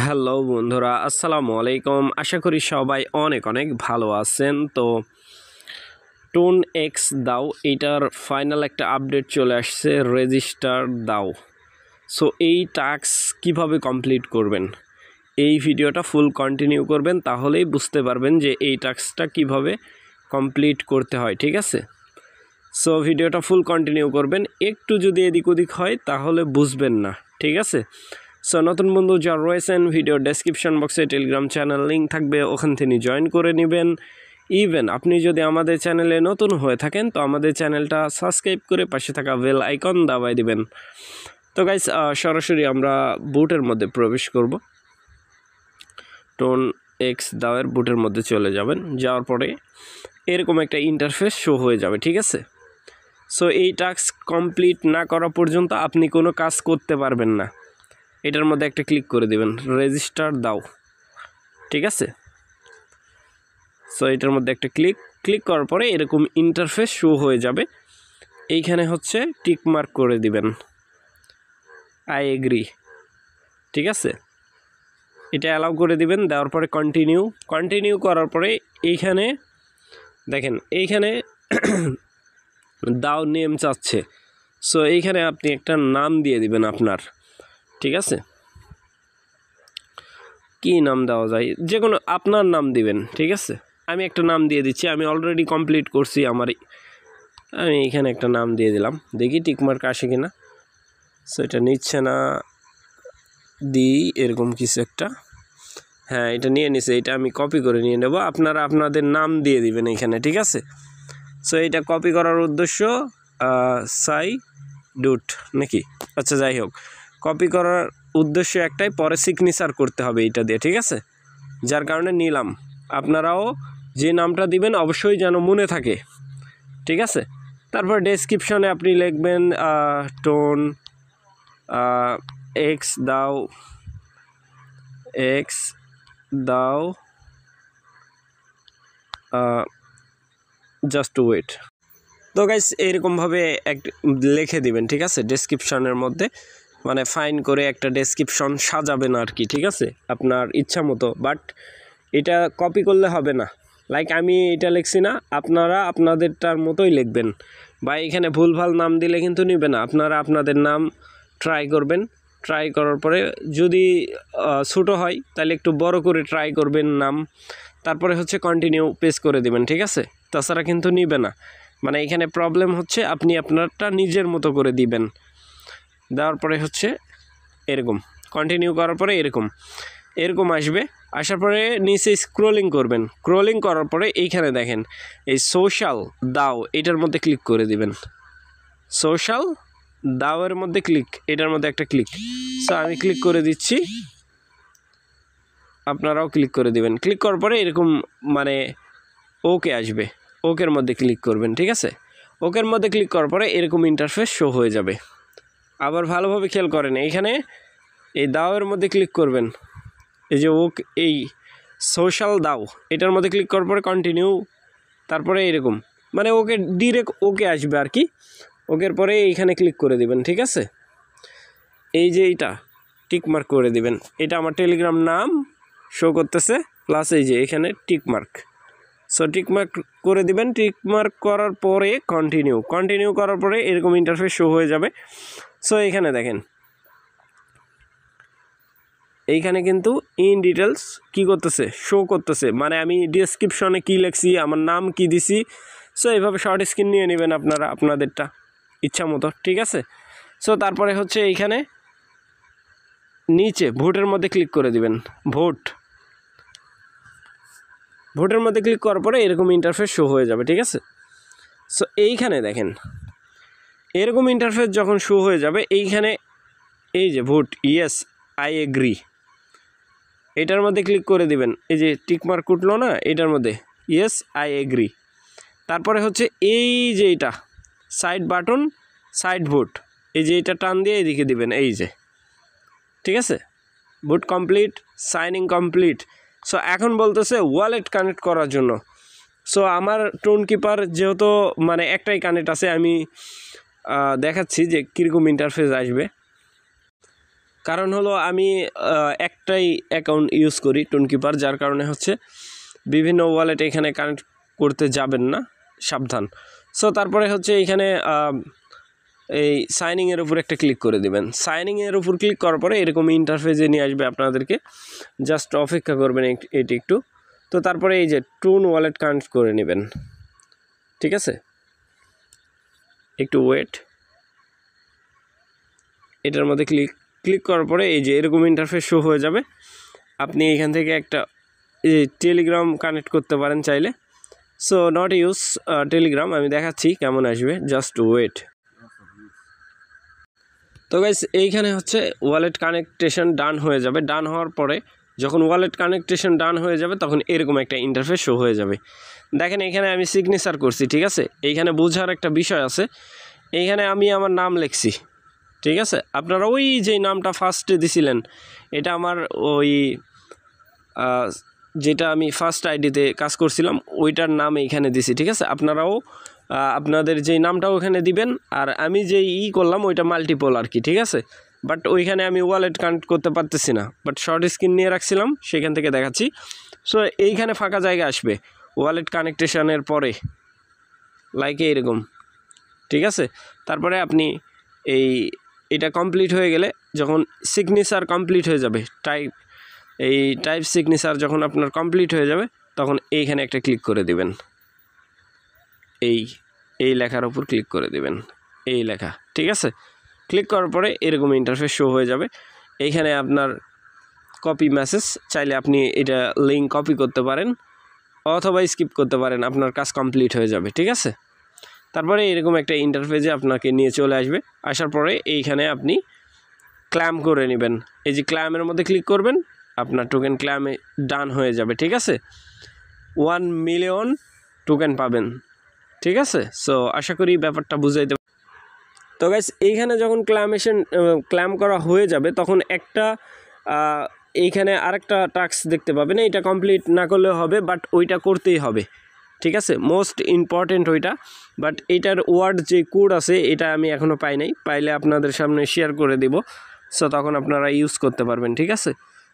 Hello বন্ধুরা, আসসালামু আলাইকুম। আশা করি সবাই অনেক অনেক ভালো আছেন। তো টোন এক্স দাও এটার ফাইনাল একটা আপডেট চলে আসছে, রেজিস্টার দাও। সো এই টাস্ক কিভাবে কমপ্লিট করবেন, এই ভিডিওটা ফুল কন্টিনিউ করবেন, তাহলেই বুঝতে পারবেন যে এই টাস্কটা কিভাবে কমপ্লিট করতে হয়। ঠিক আছে, সো ভিডিওটা ফুল কন্টিনিউ করবেন। একটু যদি এদিক ওদিক হয় তাহলে বুঝবেন না। ঠিক আছে, সো নতুন বন্ধু যারা রয়েছেন, ভিডিও ডেসক্রিপশন বক্সে টেলিগ্রাম চ্যানেল লিঙ্ক থাকবে, ওখান থেকে জয়েন করে নেবেন। ইভেন আপনি যদি আমাদের চ্যানেলে নতুন হয়ে থাকেন তো আমাদের চ্যানেলটা সাবস্ক্রাইব করে পাশে থাকা বেল আইকন দাবাই দিবেন। তো গাইস, সরাসরি আমরা বুটের মধ্যে প্রবেশ করব। টোন এক্স দাওয়ের বুটের মধ্যে চলে যাবেন, যাওয়ার পরে এরকম একটা ইন্টারফেস শো হয়ে যাবে। ঠিক আছে, সো এই টাস্ক কমপ্লিট না করা পর্যন্ত আপনি কোনো কাজ করতে পারবেন না। এটার মধ্যে একটা ক্লিক করে দেবেন, রেজিস্টার দাও। ঠিক আছে, সো এটার মধ্যে একটা ক্লিক করার পরে এরকম ইন্টারফেস শো হয়ে যাবে। এইখানে হচ্ছে টিক মার্ক করে দিবেন, আই এগ্রি। ঠিক আছে, এটা অ্যালাউ করে দিবেন, দেওয়ার পরে কন্টিনিউ করার পরে এইখানে দেখেন, এইখানে দাও নেম চাচ্ছে। সো এইখানে আপনি একটা নাম দিয়ে দিবেন আপনার। ঠিক আছে, কি নাম দেওয়া যায়, যে কোনো আপনার নাম দিবেন। ঠিক আছে, আমি একটা নাম দিয়ে দিচ্ছি, আমি অলরেডি কমপ্লিট করছি আমি এখানে একটা নাম দিয়ে দিলাম, দেখি টিকমার্ক আসে কিনা। সো এটা নিচ্ছে না, এরকম কিছু একটা, হ্যাঁ এটা নিয়ে নিছে, এটা আমি কপি করে নিয়ে নেব। আপনারা আপনাদের নাম দিয়ে দিবেন এখানে। ঠিক আছে, সো এটা কপি করার উদ্দেশ্য সাই ডুট নাকি, আচ্ছা যাই হোক, কপি করার উদ্দেশ্য একটাই, পরে সিগনেচার করতে হবে এইটা দিয়ে। ঠিক আছে, যার কারণে নিলাম। আপনারাও যে নামটা দিবেন অবশ্যই যেন মনে থাকে। ঠিক আছে, তারপর ডেসক্রিপশনে আপনি লিখবেন টোন এক্স দাও জাস্ট ওয়েট। তো গাইস এরকমভাবে লিখে দিবেন। ঠিক আছে, ডেসক্রিপশনের মধ্যে মানে ফাইন করে একটা ডেসক্রিপশন সাজাবেন আর কি। ঠিক আছে, আপনার ইচ্ছা মতো, বাট এটা কপি করলে হবে না। লাইক আমি এটা লিখছি না, আপনারা আপনাদেরটার মতোই লিখবেন। বা এখানে ভুলভাল নাম দিলে কিন্তু নিবে না। আপনারা আপনাদের নাম ট্রাই করবেন, ট্রাই করার পরে যদি ছোটো হয় তাহলে একটু বড় করে ট্রাই করবেন নাম, তারপরে হচ্ছে কন্টিনিউ পেজ করে দিবেন। ঠিক আছে, তাছাড়া কিন্তু নিবে না। মানে এখানে প্রবলেম হচ্ছে আপনি আপনারটা নিজের মতো করে দিবেন। দেওয়ার পরে হচ্ছে এরকম কন্টিনিউ করার পরে এরকম আসবে। আসার পরে নিচে স্ক্রোলিং করবেন, স্ক্রোলিং করার পরে এইখানে দেখেন এই সোশ্যাল দাও, এটার মধ্যে ক্লিক করে দিবেন। সোশ্যাল দাওয়ের মধ্যে এটার মধ্যে একটা ক্লিক। সো আমি ক্লিক করে দিচ্ছি, আপনারাও ক্লিক করে দিবেন। ক্লিক করার পরে এরকম মানে ওকে আসবে, ওকের মধ্যে ক্লিক করবেন। ঠিক আছে, ওকের মধ্যে ক্লিক করার পরে এরকম ইন্টারফেস শো হয়ে যাবে। আবার ভালোভাবে খেয়াল করেন, এইখানে এই দাওয়ের মধ্যে ক্লিক করবেন, এই যে এই সোশ্যাল দাও এটার মধ্যে ক্লিক করার পরে কন্টিনিউ, তারপরে এরকম মানে ওকে ডিরেক্ট ওকে আসবে আর কি। ওকের পরে এইখানে ক্লিক করে দিবেন। ঠিক আছে, এই যে এইটা টিকমার্ক করে দিবেন, এটা আমার টেলিগ্রাম নাম শো করতেছে, প্লাস এই যে এখানে টিকমার্ক। সো টিকমার্ক করে দিবেন। টিকমার্ক করার পরে কন্টিনিউ করার পরে এরকম ইন্টারফেস শো হয়ে যাবে। সো এখানে দেখেন, এইখানে কিন্তু ইন ডিটেলস কি করতেছে, শো করতেছে, মানে আমি ডেসক্রিপশনে কি লিখছি, আমার নাম কি দিছি। সো এইভাবে শর্ট স্ক্রিন নিয়ে নেবেন আপনারা আপনাদেরটা ইচ্ছা মতো। ঠিক আছে, সো তারপরে হচ্ছে এইখানে নিচে ভোটের মধ্যে ক্লিক করে দিবেন, ভোটের মধ্যে ক্লিক করার পরে এরকম ইন্টারফেস শো হয়ে যাবে। ঠিক আছে, সো এইখানে দেখেন এরকম ইন্টারফেস যখন শো হয়ে যাবে, এইখানে এই যে ভোট ইয়েস আই এগ্রি, এটার মধ্যে ক্লিক করে দিবেন। এই যে টিকমার্ক উঠলো না, এটার মধ্যে ইয়েস আই এগ্রি। তারপরে হচ্ছে এই যে এটা সাইড বাটন, সাইড ভোট, এই যে এটা টান দিয়ে এদিকে দিবেন, এই যে। ঠিক আছে, vote complete, signing complete. So এখন বলতেছে ওয়ালেট কানেক্ট করার জন্য। সো আমার টোন কিপার যেহেতু মানে একটাই কানেক্ট আছে, আমি দেখাচ্ছি যে কীরকম ইন্টারফেস আসবে। কারণ হলো আমি একটাই অ্যাকাউন্ট ইউজ করি টুনকিপার, যার কারণে হচ্ছে বিভিন্ন ওয়ালেট এখানে কানেক্ট করতে যাবেন না, সাবধান। সো তারপরে হচ্ছে এইখানে এই সাইনিংয়ের উপর একটা ক্লিক করে দিবেন। সাইনিংয়ের উপর ক্লিক করার পরে এরকম ইন্টারফেসে নিয়ে আসবে আপনাদেরকে, জাস্ট অপেক্ষা করবেন এটি একটু। তো তারপরে এই যে টুন ওয়ালেট কানেক্ট করে নেবেন, ঠিক আছে, একটু ওয়েট। এটার মধ্যে ক্লিক করার পরে এই যে এরকম ইন্টারফেস শো হয়ে যাবে। আপনি এখান থেকে একটা টেলিগ্রাম কানেক্ট করতে পারেন চাইলে। সো নট ইউজ টেলিগ্রাম, আমি দেখাচ্ছি কেমন আসবে, জাস্ট ওয়েট। তো গাইস এইখানে হচ্ছে ওয়ালেট কানেকটেশন ডান হয়ে যাবে। ডান হওয়ার পরে যখন ওয়ালেট কানেকটেশন ডান হয়ে যাবে তখন এরকম একটা ইন্টারফেস শো হয়ে যাবে। দেখেন এখানে আমি সিগনেচার করছি, ঠিক আছে। এইখানে বোঝার একটা বিষয় আছে, এইখানে আমি আমার নাম লিখছি, ঠিক আছে। আপনারা ওই যে নামটা ফার্স্টে দিছিলেন, এটা আমার ওই যেটা আমি ফার্স্ট আইডিতে কাজ করছিলাম ওইটার নাম এইখানে দিছি, ঠিক আছে। আপনারাও আপনাদের যেই নামটাও ওখানে দিবেন। আর আমি যেই করলাম ওইটা মাল্টিপল আর কি, ঠিক আছে। বাট ওইখানে আমি ওয়ালেট কানেক্ট করতে পারতেছি না, বাট শর্ট স্ক্রিন নিয়ে রাখছিলাম, সেখান থেকে দেখাচ্ছি। সো এইখানে ফাঁকা জায়গা আসবে ওয়ালেট কানেকটেশনের পরে, লাইক এরকম, ঠিক আছে। তারপরে আপনি এটা কমপ্লিট হয়ে গেলে যখন সিগনেচার কমপ্লিট হয়ে যাবে, টাইপ সিগনেচার যখন আপনার কমপ্লিট হয়ে যাবে তখন এইখানে একটা ক্লিক করে দিবেন, এই লেখার উপর ক্লিক করে দিবেন, এই লেখা, ঠিক আছে। ক্লিক করার পরে এরকম ইন্টারফেস শো হয়ে যাবে। এইখানে আপনার কপি মেসেজ, চাইলে আপনি এটা লিঙ্ক কপি করতে পারেন অথবা স্কিপ করতে পারেন, আপনার কাজ কমপ্লিট হয়ে যাবে, ঠিক আছে। তারপরে এরকম একটা ইন্টারফেসে আপনাকে নিয়ে চলে আসবে। আসার পরে এইখানে আপনি ক্লেম করে নেবেন। এই যে ক্লেমের মধ্যে ক্লিক করবেন, আপনার টোকেন ক্লেমে ডান হয়ে যাবে, ঠিক আছে। 1 মিলিয়ন টোকেন পাবেন, ঠিক আছে। সো আশা করি ব্যাপারটা বুঝাইতে। তো গাইস এইখানে যখন ক্লেম করা হয়ে যাবে তখন একটা এইখানে আরেকটা টাস্ক দেখতে পাবেন। এটা কমপ্লিট না করলেও হবে, বাট ওইটা করতেই হবে, ঠিক আছে। মোস্ট ইম্পর্টেন্ট ওইটা। বাট এটার ওয়ার্ড যে কোড আছে এটা আমি এখনও পাই নাই, পাইলে আপনাদের সামনে শেয়ার করে দেব। সো তখন আপনারা ইউজ করতে পারবেন, ঠিক আছে।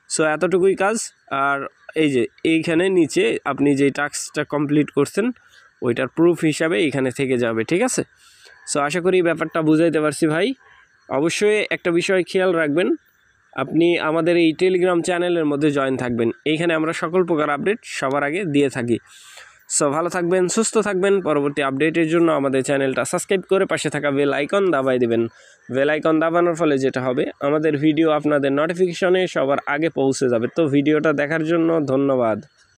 সো এতটুকুই কাজ। আর এই যে এইখানে নিচে আপনি যে টাস্কটা কমপ্লিট করছেন ওইটার প্রুফ হিসাবে এইখানে থেকে যাবে, ঠিক আছে। সো আশা করি ব্যাপারটা বুঝাইতে পারছি ভাই। অবশ্যই একটা বিষয় খেয়াল রাখবেন, আপনি আমাদের এই টেলিগ্রাম চ্যানেলের মধ্যে জয়েন থাকবেন। এইখানে আমরা সকল প্রকার আপডেট সবার আগে দিয়ে থাকি। সো ভালো থাকবেন, সুস্থ থাকবেন। পরবর্তী আপডেটের জন্য আমাদের চ্যানেলটা সাবস্ক্রাইব করে পাশে থাকা বেল আইকন দাবাই দেবেন। বেল আইকন দাবানোর ফলে যেটা হবে, আমাদের ভিডিও আপনাদের নোটিফিকেশনে সবার আগে পৌঁছে যাবে। তো ভিডিওটা দেখার জন্য ধন্যবাদ।